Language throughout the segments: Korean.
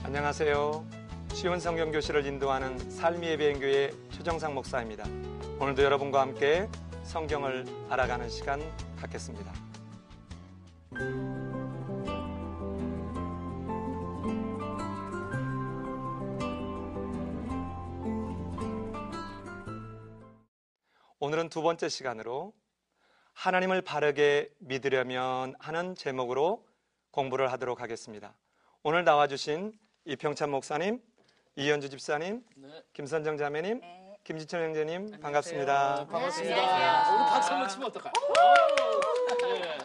안녕하세요. 쉬운 성경 교실을 인도하는 삶의 예배인교회 최정상 목사입니다. 오늘도 여러분과 함께 성경을 알아가는 시간 갖겠습니다. 오늘은 두 번째 시간으로 하나님을 바르게 믿으려면 하는 제목으로 공부를 하도록 하겠습니다. 오늘 나와주신 이평찬 목사님, 이현주 집사님, 네. 김선정 자매님, 네. 김지철 형제님, 안녕하세요. 반갑습니다. 반갑습니다. 안녕하세요. 오늘 박수 한번 치면 어떨까요? 네.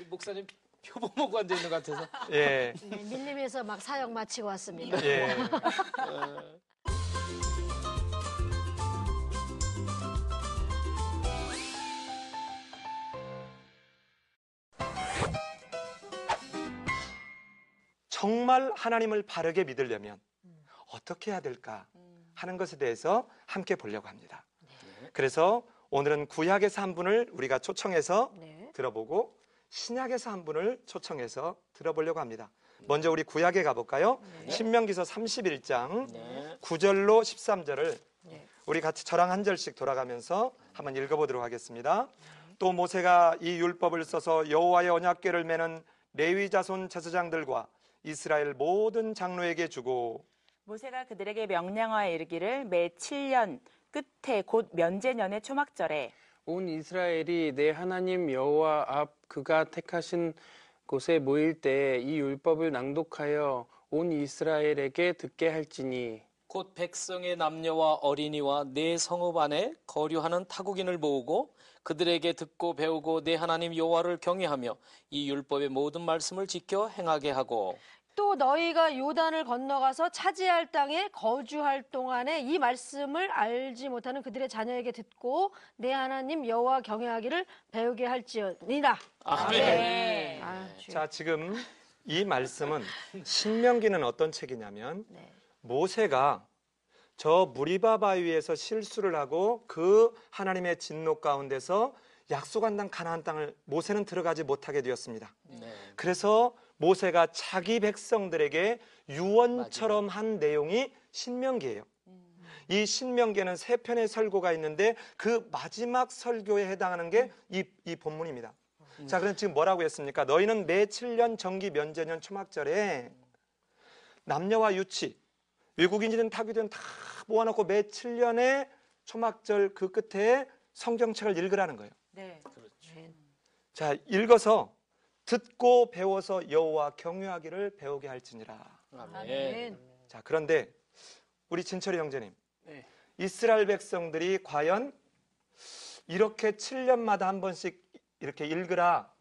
이 목사님 표범 보고 앉아 있는 것 같아서. 예, 네, 밀림에서 막 사역 마치고 왔습니다. 예. 정말 하나님을 바르게 믿으려면 어떻게 해야 될까 하는 것에 대해서 함께 보려고 합니다. 그래서 오늘은 구약에서 한 분을 우리가 초청해서 네. 들어보고 신약에서 한 분을 초청해서 들어보려고 합니다. 먼저 우리 구약에 가볼까요? 네. 신명기서 31장 네. 9절로 13절을 네. 우리 같이 저랑 한 절씩 돌아가면서 한번 읽어보도록 하겠습니다. 또 모세가 이 율법을 써서 여호와의 언약궤를 매는 레위 자손 제사장들과 이스라엘 모든 장로에게 주고 모세가 그들에게 명령하여 이르기를 매 7년 끝에 곧 면제년의 초막절에 온 이스라엘이 내 하나님 여호와 앞 그가 택하신 곳에 모일 때 이 율법을 낭독하여 온 이스라엘에게 듣게 할지니 곧 백성의 남녀와 어린이와 내 성읍 안에 거류하는 타국인을 모으고 그들에게 듣고 배우고 내 하나님 여호와를 경외하며 이 율법의 모든 말씀을 지켜 행하게 하고 또 너희가 요단을 건너가서 차지할 땅에 거주할 동안에 이 말씀을 알지 못하는 그들의 자녀에게 듣고 내 하나님 여호와 경외하기를 배우게 할지어니라. 아멘. 자, 지금 이 말씀은 신명기는 어떤 책이냐면 네. 모세가 저 무리바 바위에서 실수를 하고 그 하나님의 진노 가운데서 약속한 땅 가나안 땅을 모세는 들어가지 못하게 되었습니다. 네. 그래서 모세가 자기 백성들에게 유언처럼 한 내용이 신명기예요. 이 신명기에는 세 편의 설교가 있는데 그 마지막 설교에 해당하는 게 이 본문입니다. 자, 그럼 지금 뭐라고 했습니까? 너희는 매 7년 정기 면제년 초막절에 남녀와 유치, 외국인이든 타국이든 다 모아놓고 매 7년의 초막절 그 끝에 성경책을 읽으라는 거예요. 네. 자, 읽어서 듣고 배워서 여호와 경외하기를 배우게 할지니라. 아멘. 자, 그런데 우리 진철이 형제님, 네. 이스라엘 백성들이 과연 이렇게 7년마다 한 번씩 이렇게 읽으라,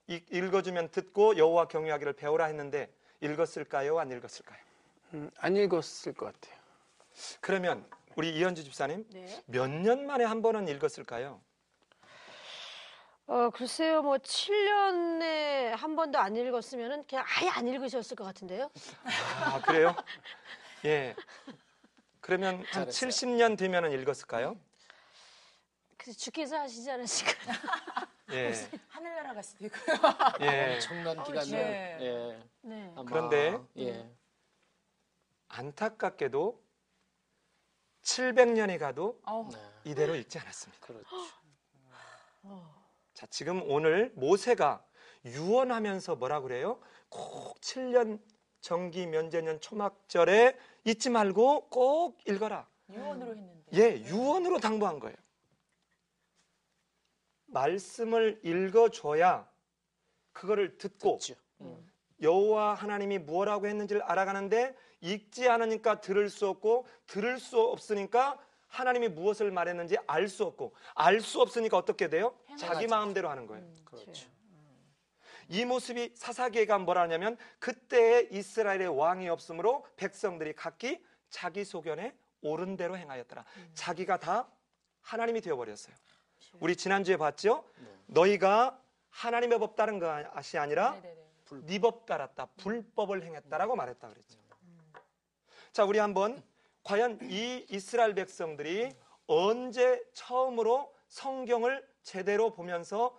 읽어주면 듣고 여호와 경외하기를 배우라 했는데 읽었을까요? 안 읽었을까요? 안 읽었을 것 같아요. 그러면 우리 이현주 집사님, 네. 몇 년 만에 한 번은 읽었을까요? 글쎄요, 뭐 7년에 한 번도 안 읽었으면은 그냥 아예 안 읽으셨을 것 같은데요. 아, 그래요? 예. 그러면 한 잘했어요. 70년 되면은 읽었을까요? 그래서 주께서 하시지 않으실까요? 예. 하늘나라 갈 수도 있고요. 예. 엄청난 기간이요. 네. 예. 네. 아마, 그런데 예. 안타깝게도 700년이 가도 네. 이대로 읽지 않았습니다. 그렇죠. 자, 지금 오늘 모세가 유언하면서 뭐라 그래요? 꼭 7년 정기 면제년 초막절에 잊지 말고 꼭 읽어라. 유언으로 했는데. 예, 유언으로 당부한 거예요. 말씀을 읽어줘야 그거를 듣고 듣죠. 여호와 하나님이 무엇라고 했는지를 알아가는데 읽지 않으니까 들을 수 없고 들을 수 없으니까 하나님이 무엇을 말했는지 알 수 없고 알 수 없으니까 어떻게 돼요? 자기 마음대로 하는 거예요. 그렇죠. 이 모습이 사사기가 뭐라 하냐면 그때에 이스라엘의 왕이 없으므로 백성들이 각기 자기 소견에 옳은 대로 행하였더라. 자기가 다 하나님이 되어버렸어요. 우리 지난주에 봤죠? 너희가 하나님의 법 따른 것이 아니라 네 법 따랐다. 불법을 행했다라고 말했다 그랬죠. 자, 우리 한번 과연 이 이스라엘 백성들이 언제 처음으로 성경을 제대로 보면서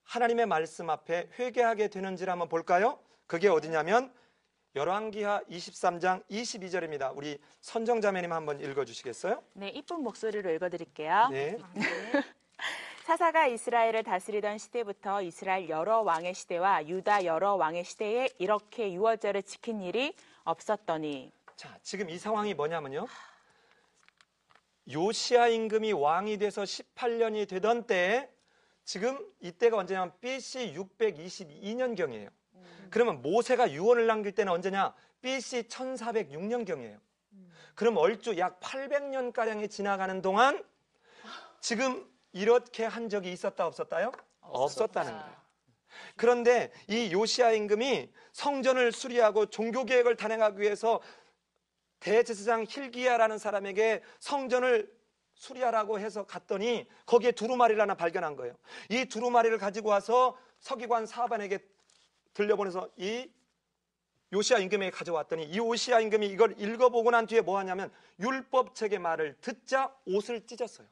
하나님의 말씀 앞에 회개하게 되는지를 한번 볼까요? 그게 어디냐면 열왕기하 23장 22절입니다. 우리 선정자매님 한번 읽어주시겠어요? 네, 이쁜 목소리로 읽어드릴게요. 네. 사사가 이스라엘을 다스리던 시대부터 이스라엘 여러 왕의 시대와 유다 여러 왕의 시대에 이렇게 유월절을 지킨 일이 없었더니. 자, 지금 이 상황이 뭐냐면요. 요시야 임금이 왕이 돼서 18년이 되던 때에 지금 이때가 언제냐면 BC 622년경이에요. 그러면 모세가 유언을 남길 때는 언제냐? BC 1406년경이에요. 그럼 얼추 약 800년가량이 지나가는 동안 지금 이렇게 한 적이 있었다 없었다요? 없었다는 거예요. 그런데 이 요시야 임금이 성전을 수리하고 종교개혁을 단행하기 위해서 대제사장 힐기야라는 사람에게 성전을 수리하라고 해서 갔더니 거기에 두루마리를 하나 발견한 거예요. 이 두루마리를 가지고 와서 서기관 사반에게 들려보내서 이 요시야 임금에게 가져왔더니 이 요시야 임금이 이걸 읽어보고 난 뒤에 뭐 하냐면 율법책의 말을 듣자 옷을 찢었어요.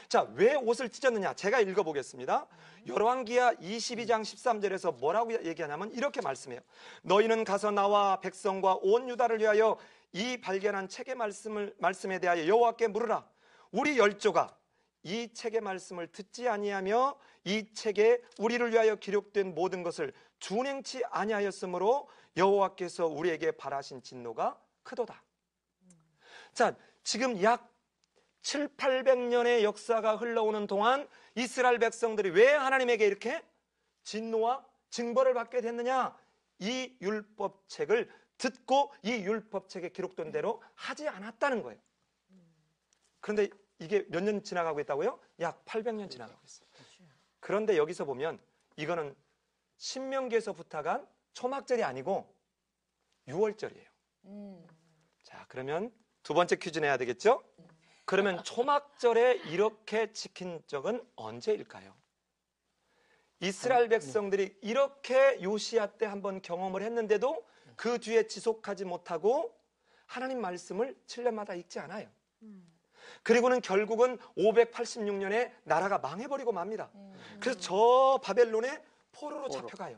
자, 왜 옷을 찢었느냐? 제가 읽어보겠습니다. 열왕기하 22장 13절에서 뭐라고 얘기하냐면 이렇게 말씀해요. 너희는 가서 나와 백성과 온 유다를 위하여 이 발견한 책의 말씀에 대하여 여호와께 물으라. 우리 열조가 이 책의 말씀을 듣지 아니하며 이 책에 우리를 위하여 기록된 모든 것을 준행치 아니하였으므로 여호와께서 우리에게 발하신 진노가 크도다. 자, 지금 약 7, 800년의 역사가 흘러오는 동안 이스라엘 백성들이 왜 하나님에게 이렇게 진노와 징벌을 받게 됐느냐? 이 율법책을 듣고 이 율법책에 기록된 대로 하지 않았다는 거예요. 그런데 이게 몇 년 지나가고 있다고요? 약 800년 지나가고 있어요. 그런데 여기서 보면 이거는 신명기에서 부탁한 초막절이 아니고 유월절이에요. 자, 그러면 두 번째 퀴즈 내야 되겠죠? 그러면 초막절에 이렇게 지킨 적은 언제일까요? 이스라엘 백성들이 이렇게 요시야 때 한번 경험을 했는데도 그 뒤에 지속하지 못하고 하나님 말씀을 7년마다 읽지 않아요. 그리고는 결국은 586년에 나라가 망해버리고 맙니다. 그래서 저 바벨론에 포로로 잡혀가요.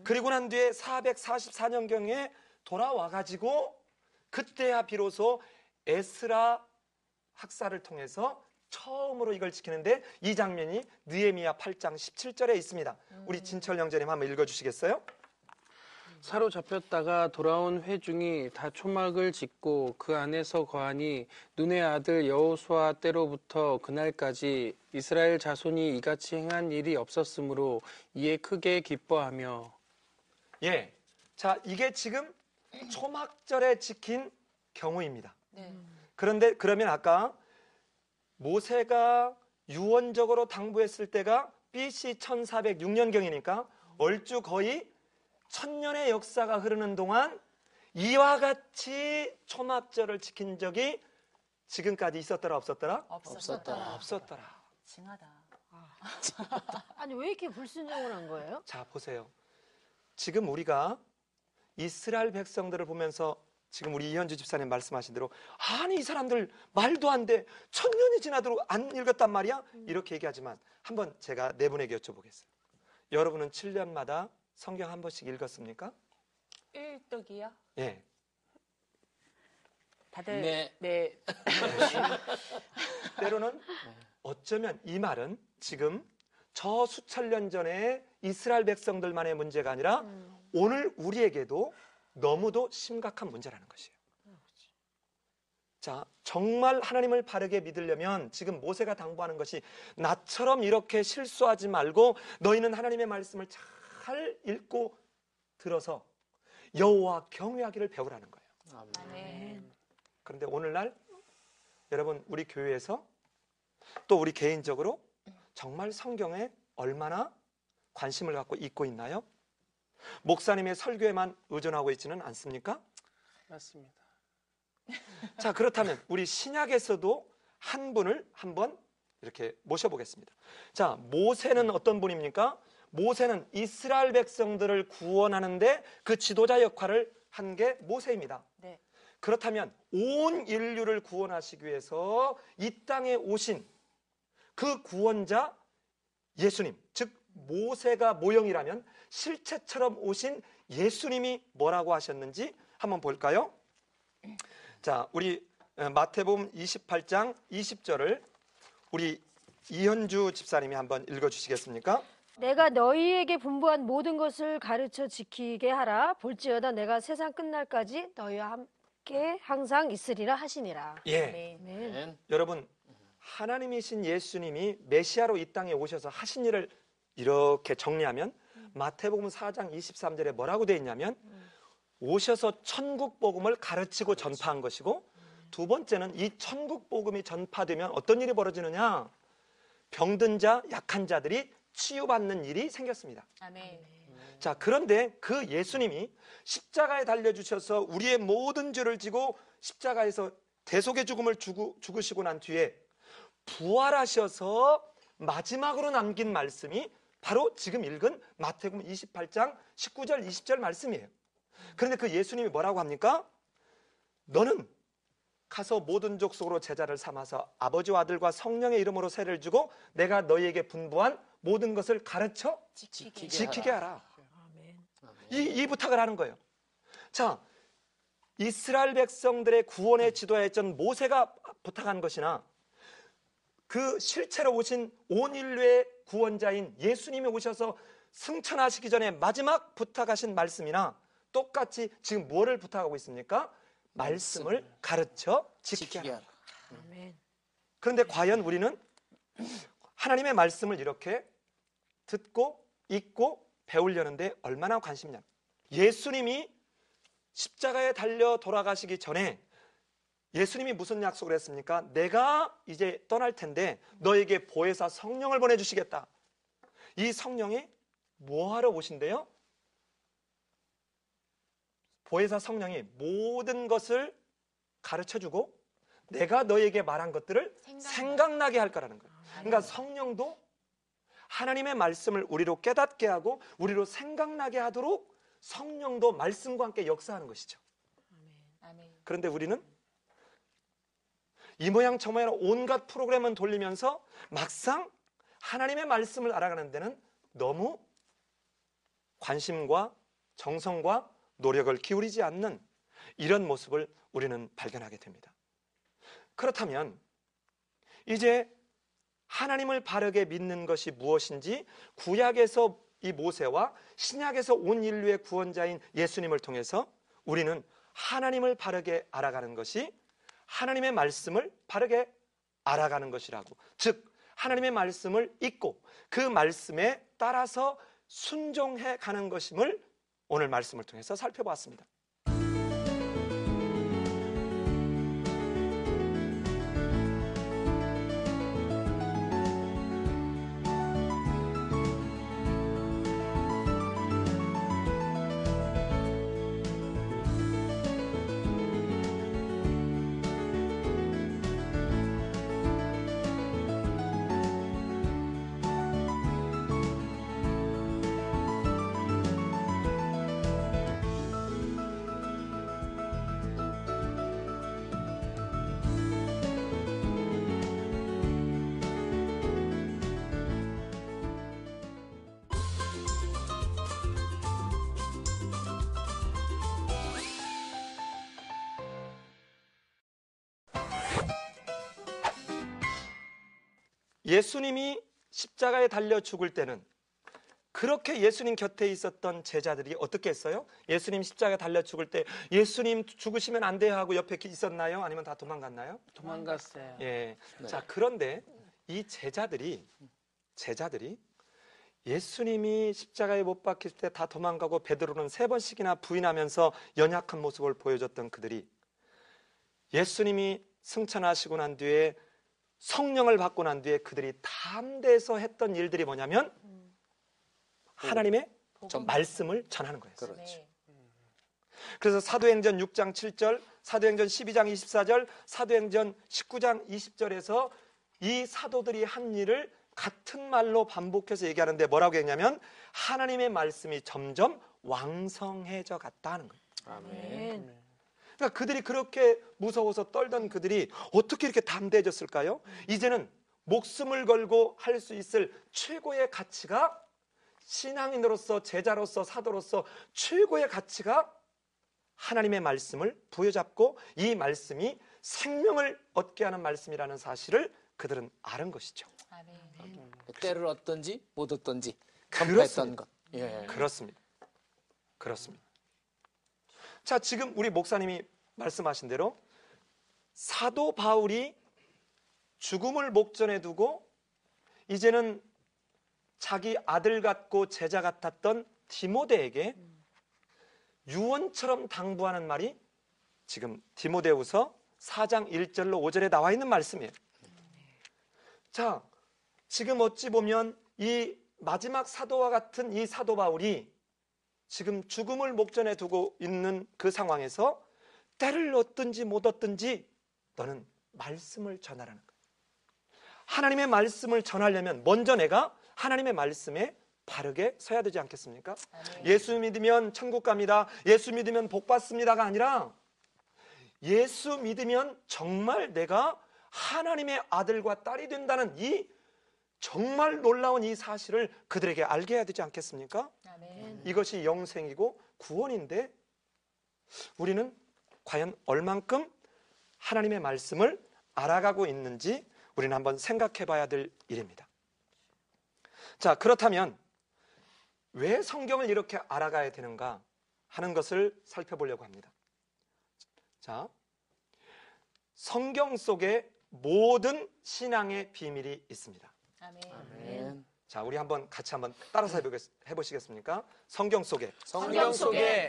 그리고 난 뒤에 444년경에 돌아와가지고 그때야 비로소 에스라 학사를 통해서 처음으로 이걸 지키는데 이 장면이 느헤미야 8장 17절에 있습니다. 우리 진철 형제님 한번 읽어주시겠어요? 사로잡혔다가 돌아온 회중이 다 초막을 짓고 그 안에서 거하니 눈의 아들 여호수아 때로부터 그날까지 이스라엘 자손이 이같이 행한 일이 없었으므로 이에 크게 기뻐하며. 예, 자, 이게 지금 초막절에 지킨 경우입니다. 그런데 그러면 아까 모세가 유언적으로 당부했을 때가 BC 1406년경이니까 얼추 거의 1000년의 역사가 흐르는 동안 이와 같이 초막절을 지킨 적이 지금까지 있었더라 없었더라? 없었더라. 없었더라. 징하다. 아니 왜 이렇게 불순종을 한 거예요? 자, 보세요. 지금 우리가 이스라엘 백성들을 보면서 지금 우리 이현주 집사님 말씀하신 대로 아니 이 사람들 말도 안 돼. 1000년이 지나도록 안 읽었단 말이야? 이렇게 얘기하지만 한번 제가 네 분에게 여쭤보겠어요. 여러분은 7년마다 성경 한 번씩 읽었습니까? 일독이요? 예. 다들 네. 때로는 어쩌면 이 말은 지금 저 수천 년 전에 이스라엘 백성들만의 문제가 아니라 오늘 우리에게도 너무도 심각한 문제라는 것이에요. 자, 정말 하나님을 바르게 믿으려면 지금 모세가 당부하는 것이 나처럼 이렇게 실수하지 말고 너희는 하나님의 말씀을 잘 읽고 들어서 여호와 경외하기를 배우라는 거예요. 아멘. 그런데 오늘날 여러분 우리 교회에서 또 우리 개인적으로 정말 성경에 얼마나 관심을 갖고 읽고 있나요? 목사님의 설교에만 의존하고 있지는 않습니까? 맞습니다. 자, 그렇다면 우리 신약에서도 한 분을 한번 이렇게 모셔보겠습니다. 자, 모세는 어떤 분입니까? 모세는 이스라엘 백성들을 구원하는데 그 지도자 역할을 한 게 모세입니다. 네. 그렇다면 온 인류를 구원하시기 위해서 이 땅에 오신 그 구원자 예수님, 즉 모세가 모형이라면 실체처럼 오신 예수님이 뭐라고 하셨는지 한번 볼까요? 자, 우리 마태복음 28장 20절을 우리 이현주 집사님이 한번 읽어주시겠습니까? 내가 너희에게 분부한 모든 것을 가르쳐 지키게 하라. 볼지어다 내가 세상 끝날까지 너희와 함께 항상 있으리라 하시니라. 예. 네. 아멘. 아멘. 여러분, 하나님이신 예수님이 메시아로 이 땅에 오셔서 하신 일을 이렇게 정리하면 마태복음 4장 23절에 뭐라고 되어 있냐면 오셔서 천국 복음을 가르치고 전파한 것이고, 두 번째는 이 천국 복음이 전파되면 어떤 일이 벌어지느냐? 병든 자, 약한 자들이 치유받는 일이 생겼습니다. 아멘. 자, 그런데 그 예수님이 십자가에 달려주셔서 우리의 모든 죄를 지고 십자가에서 대속의 죽음을 죽으시고 난 뒤에 부활하셔서 마지막으로 남긴 말씀이 바로 지금 읽은 마태복음 28장 19절 20절 말씀이에요. 그런데 그 예수님이 뭐라고 합니까? 너는 가서 모든 족속으로 제자를 삼아서 아버지와 아들과 성령의 이름으로 세례를 주고 내가 너희에게 분부한 모든 것을 가르쳐 지키게 하라. 아멘. 이 부탁을 하는 거예요. 자, 이스라엘 백성들의 구원의 지도자였던 모세가 부탁한 것이나 그 실체로 오신 온 인류의 구원자인 예수님이 오셔서 승천하시기 전에 마지막 부탁하신 말씀이나 똑같이 지금 뭐를 부탁하고 있습니까? 말씀을 가르쳐 지키게 하라. 아멘. 그런데 과연 우리는 하나님의 말씀을 이렇게 듣고 읽고 배우려는데 얼마나 관심이 있냐? 예수님이 십자가에 달려 돌아가시기 전에 예수님이 무슨 약속을 했습니까? 내가 이제 떠날 텐데 너에게 보혜사 성령을 보내주시겠다. 이 성령이 뭐하러 오신대요? 보혜사 성령이 모든 것을 가르쳐주고 내가 너에게 말한 것들을 생각나게 할 거라는 거예요. 그러니까 성령도 하나님의 말씀을 우리로 깨닫게 하고 우리로 생각나게 하도록 성령도 말씀과 함께 역사하는 것이죠. 아멘. 그런데 우리는 이 모양 저 모양 온갖 프로그램을 돌리면서 막상 하나님의 말씀을 알아가는 데는 너무 관심과 정성과 노력을 기울이지 않는 이런 모습을 우리는 발견하게 됩니다. 그렇다면 이제 하나님을 바르게 믿는 것이 무엇인지 구약에서 이 모세와 신약에서 온 인류의 구원자인 예수님을 통해서 우리는 하나님을 바르게 알아가는 것이 하나님의 말씀을 바르게 알아가는 것이라고, 즉 하나님의 말씀을 읽고 그 말씀에 따라서 순종해 가는 것임을 오늘 말씀을 통해서 살펴보았습니다. 예수님이 십자가에 달려 죽을 때는 그렇게 예수님 곁에 있었던 제자들이 어떻게 했어요? 예수님 십자가에 달려 죽을 때 예수님 죽으시면 안 돼요 하고 옆에 있었나요? 아니면 다 도망갔나요? 도망갔어요. 예. 네. 자, 그런데 이 제자들이 예수님이 십자가에 못 박힐 때 다 도망가고 베드로는 3번씩이나 부인하면서 연약한 모습을 보여줬던 그들이 예수님이 승천하시고 난 뒤에 성령을 받고 난 뒤에 그들이 담대해서 했던 일들이 뭐냐면 하나님의 말씀을 전하는 거였어요. 그렇죠. 그래서 사도행전 6장 7절, 사도행전 12장 24절, 사도행전 19장 20절에서 이 사도들이 한 일을 같은 말로 반복해서 얘기하는데 뭐라고 했냐면 하나님의 말씀이 점점 왕성해져 갔다 하는 거예요. 아멘. 그러니까 그들이 그렇게 무서워서 떨던 그들이 어떻게 이렇게 담대해졌을까요? 이제는 목숨을 걸고 할 수 있을 최고의 가치가 신앙인으로서, 제자로서, 사도로서 최고의 가치가 하나님의 말씀을 부여잡고 이 말씀이 생명을 얻게 하는 말씀이라는 사실을 그들은 아는 것이죠. 때를 얻든지 못 얻든지 그렇습니다. 전파했던 것. 예. 그렇습니다. 그렇습니다. 자, 지금 우리 목사님이 말씀하신 대로 사도 바울이 죽음을 목전에 두고 이제는 자기 아들 같고 제자 같았던 디모데에게 유언처럼 당부하는 말이 지금 디모데후서 4장 1절로 5절에 나와 있는 말씀이에요. 자, 지금 어찌 보면 이 마지막 사도와 같은 이 사도 바울이 지금 죽음을 목전에 두고 있는 그 상황에서 때를 얻든지 못 얻든지 너는 말씀을 전하라는 거예요. 하나님의 말씀을 전하려면 먼저 내가 하나님의 말씀에 바르게 서야 되지 않겠습니까? 예수 믿으면 천국 갑니다. 예수 믿으면 복 받습니다가 아니라 예수 믿으면 정말 내가 하나님의 아들과 딸이 된다는 이 정말 놀라운 이 사실을 그들에게 알게 해야 되지 않겠습니까? 이것이 영생이고 구원인데 우리는 과연 얼만큼 하나님의 말씀을 알아가고 있는지 우리는 한번 생각해 봐야 될 일입니다. 자, 그렇다면 왜 성경을 이렇게 알아가야 되는가 하는 것을 살펴보려고 합니다. 자, 성경 속에 모든 신앙의 비밀이 있습니다. 아멘. 자, 우리 같이 한번 따라서 해보시겠습니까? 성경 속에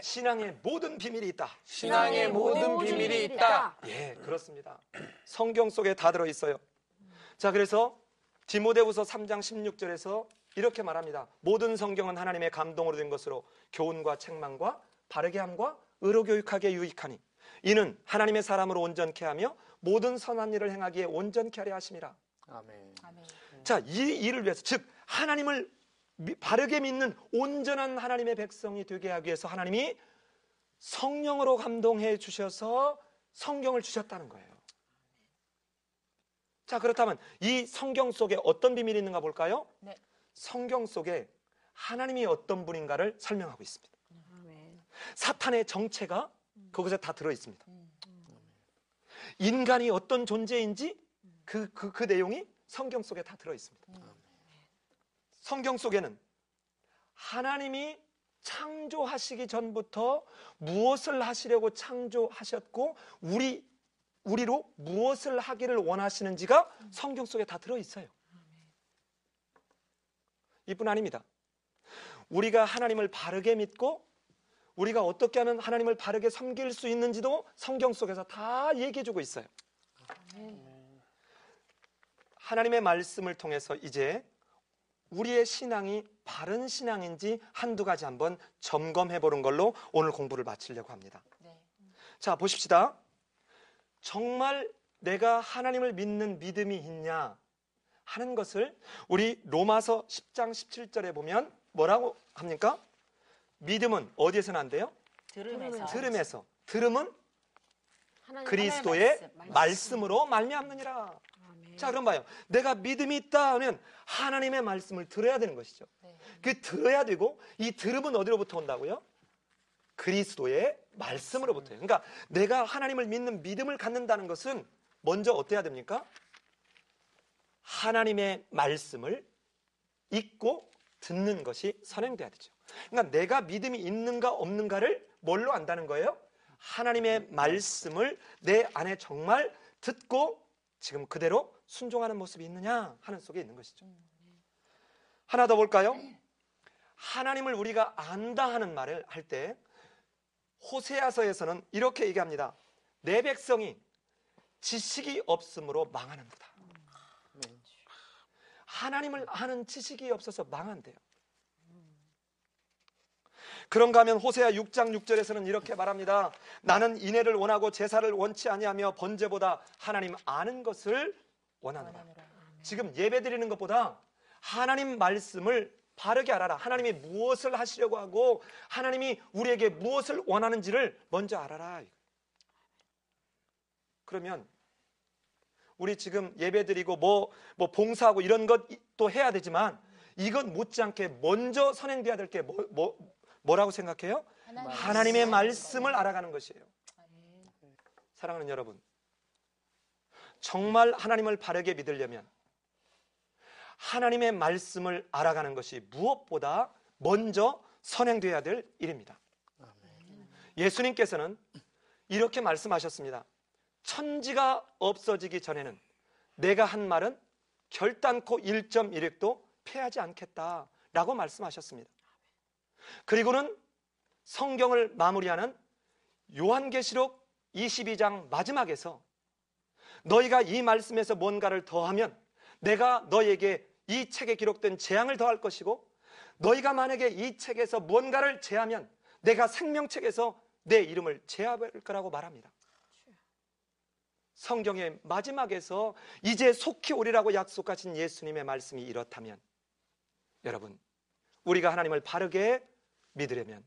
신앙의 모든 비밀이 있다. 신앙의 모든 비밀이 있다. 예, 그렇습니다. 성경 속에 다 들어있어요. 자, 그래서 디모데후서 3장 16절에서 이렇게 말합니다. 모든 성경은 하나님의 감동으로 된 것으로 교훈과 책망과 바르게 함과 의로 교육하기에 유익하니 이는 하나님의 사람으로 온전케 하며 모든 선한 일을 행하기에 온전케 하려 하심이라. 아멘. 자, 이 일을 위해서, 즉 하나님을 바르게 믿는 온전한 하나님의 백성이 되게 하기 위해서 하나님이 성령으로 감동해 주셔서 성경을 주셨다는 거예요. 자, 그렇다면 이 성경 속에 어떤 비밀이 있는가 볼까요? 네. 성경 속에 하나님이 어떤 분인가를 설명하고 있습니다. 사탄의 정체가 거기서 다 들어 있습니다. 인간이 어떤 존재인지 그 내용이 성경 속에 다 들어 있습니다. 성경 속에는 하나님이 창조하시기 전부터 무엇을 하시려고 창조하셨고 우리로 무엇을 하기를 원하시는지가 성경 속에 다 들어 있어요. 이뿐 아닙니다. 우리가 하나님을 바르게 믿고 우리가 어떻게 하면 하나님을 바르게 섬길 수 있는지도 성경 속에서 다 얘기해 주고 있어요. 하나님의 말씀을 통해서 이제 우리의 신앙이 바른 신앙인지 한두 가지 한번 점검해 보는 걸로 오늘 공부를 마치려고 합니다. 자, 보십시다. 정말 내가 하나님을 믿는 믿음이 있냐 하는 것을 우리 로마서 10장 17절에 보면 뭐라고 합니까? 믿음은 어디에서 난대요? 들음에서. 들음은 그리스도의 말씀으로 말미암느니라. 자, 그럼 봐요. 내가 믿음이 있다 하면 하나님의 말씀을 들어야 되는 것이죠. 그 들어야 되고 이 들음은 어디로부터 온다고요? 그리스도의 말씀으로부터요. 그러니까 내가 하나님을 믿는 믿음을 갖는다는 것은 먼저 어때야 됩니까? 하나님의 말씀을 읽고 듣는 것이 선행돼야 되죠. 그러니까 내가 믿음이 있는가 없는가를 뭘로 안다는 거예요? 하나님의 말씀을 내 안에 정말 듣고 지금 그대로 순종하는 모습이 있느냐 하는 속에 있는 것이죠. 하나 더 볼까요? 하나님을 우리가 안다 하는 말을 할 때 호세아서에서는 이렇게 얘기합니다. 내 백성이 지식이 없으므로 망하는도다. 하나님을 아는 지식이 없어서 망한대요. 그런가 하면 호세아 6장 6절에서는 이렇게 말합니다. 나는 인애를 원하고 제사를 원치 아니하며 번제보다 하나님 아는 것을 원하노라. 지금 예배 드리는 것보다 하나님 말씀을 바르게 알아라. 하나님이 무엇을 하시려고 하고 하나님이 우리에게 무엇을 원하는지를 먼저 알아라. 그러면 우리 지금 예배 드리고 뭐 봉사하고 이런 것도 해야 되지만 이것 못지않게 먼저 선행돼야 될 게 뭐라고 생각해요? 하나님의 말씀을 알아가는 것이에요. 사랑하는 여러분, 정말 하나님을 바르게 믿으려면 하나님의 말씀을 알아가는 것이 무엇보다 먼저 선행돼야 될 일입니다. 예수님께서는 이렇게 말씀하셨습니다. 천지가 없어지기 전에는 내가 한 말은 결단코 1.1획도 패하지 않겠다라고 말씀하셨습니다. 그리고는 성경을 마무리하는 요한계시록 22장 마지막에서 너희가 이 말씀에서 뭔가를 더하면 내가 너희에게 이 책에 기록된 재앙을 더할 것이고 너희가 만약에 이 책에서 뭔가를 제하면 내가 생명책에서 내 이름을 제할 거라고 말합니다. 성경의 마지막에서 이제 속히 오리라고 약속하신 예수님의 말씀이 이렇다면 여러분, 우리가 하나님을 바르게 믿으려면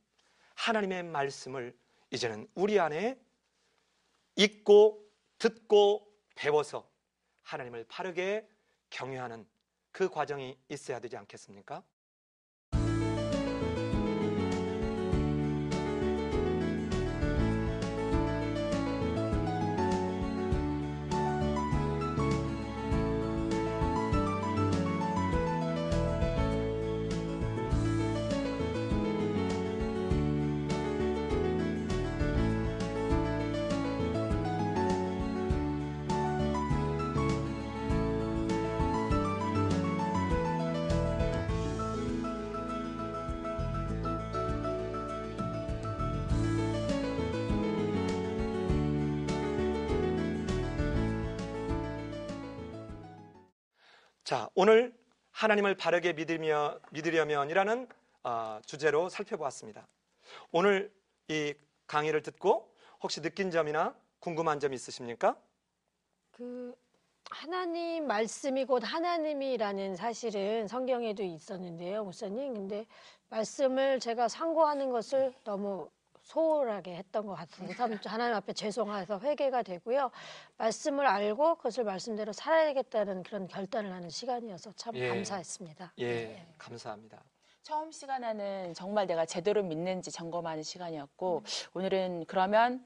하나님의 말씀을 이제는 우리 안에 읽고 듣고 배워서 하나님을 바르게 경외하는 그 과정이 있어야 되지 않겠습니까? 자, 오늘 하나님을 바르게 믿으려면이라는 주제로 살펴보았습니다. 오늘 이 강의를 듣고 혹시 느낀 점이나 궁금한 점 있으십니까? 하나님 말씀이 곧 하나님이라는 사실은 성경에도 있었는데요, 목사님. 근데 말씀을 제가 상고하는 것을 너무 소홀하게 했던 것 같은데 하나님 앞에 죄송해서 회개가 되고요. 말씀을 알고 그것을 말씀대로 살아야겠다는 그런 결단을 하는 시간이어서 참 감사했습니다. 예, 감사합니다. 처음 시간에는 정말 내가 제대로 믿는지 점검하는 시간이었고 오늘은 그러면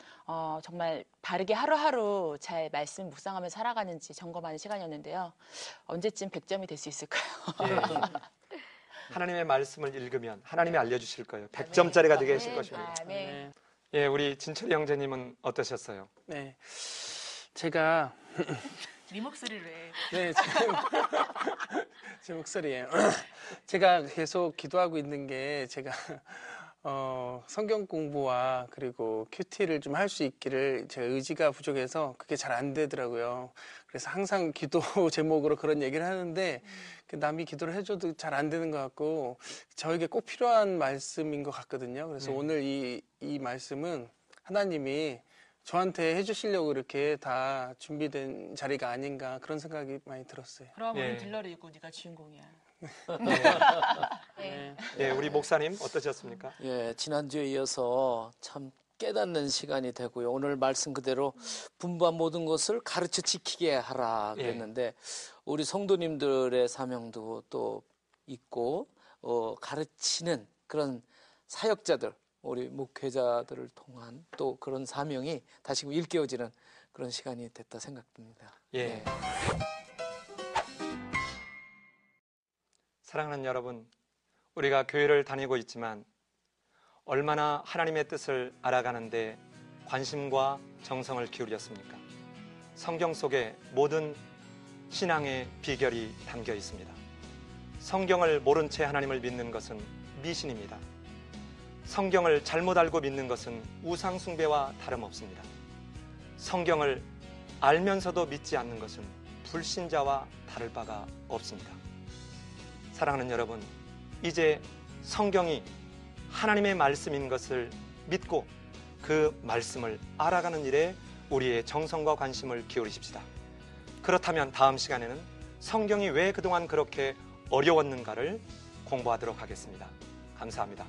정말 바르게 하루하루 잘 말씀 묵상하며 살아가는지 점검하는 시간이었는데요. 언제쯤 100점이 될 수 있을까요? 하나님의 말씀을 읽으면 하나님이 알려주실 거예요. 100점짜리가 되게 하실 것입니다. 아멘. 예, 우리 진철이 형제님은 어떠셨어요? 네, 제가 네 목소리로 해. 네, 제 목소리예요. 제가 계속 기도하고 있는 게 제가 성경 공부와 그리고 큐티를 좀 할 수 있기를 제가 의지가 부족해서 그게 잘 안 되더라고요. 그래서 항상 기도 제목으로 그런 얘기를 하는데 남이 기도를 해줘도 잘 안 되는 것 같고 저에게 꼭 필요한 말씀인 것 같거든요. 그래서 오늘 이 말씀은 하나님이 저한테 해주시려고 이렇게 다 준비된 자리가 아닌가 그런 생각이 많이 들었어요. 그럼 예. 오늘 딜러를 읽고 네가 주인공이야. 예, 우리 목사님 어떠셨습니까? 예, 지난주에 이어서 참 깨닫는 시간이 되고요. 오늘 말씀 그대로 분부한 모든 것을 가르쳐 지키게 하라 그랬는데 우리 성도님들의 사명도 또 있고 가르치는 그런 사역자들, 우리 목회자들을 통한 또 그런 사명이 다시금 일깨워지는 그런 시간이 됐다 생각됩니다. 예. 사랑하는 여러분, 우리가 교회를 다니고 있지만 얼마나 하나님의 뜻을 알아가는데 관심과 정성을 기울였습니까? 성경 속에 모든 신앙의 비결이 담겨 있습니다. 성경을 모른 채 하나님을 믿는 것은 미신입니다. 성경을 잘못 알고 믿는 것은 우상 숭배와 다름없습니다. 성경을 알면서도 믿지 않는 것은 불신자와 다를 바가 없습니다. 사랑하는 여러분, 이제 성경이 하나님의 말씀인 것을 믿고 그 말씀을 알아가는 일에 우리의 정성과 관심을 기울이십시다. 그렇다면 다음 시간에는 성경이 왜 그동안 그렇게 어려웠는가를 공부하도록 하겠습니다. 감사합니다.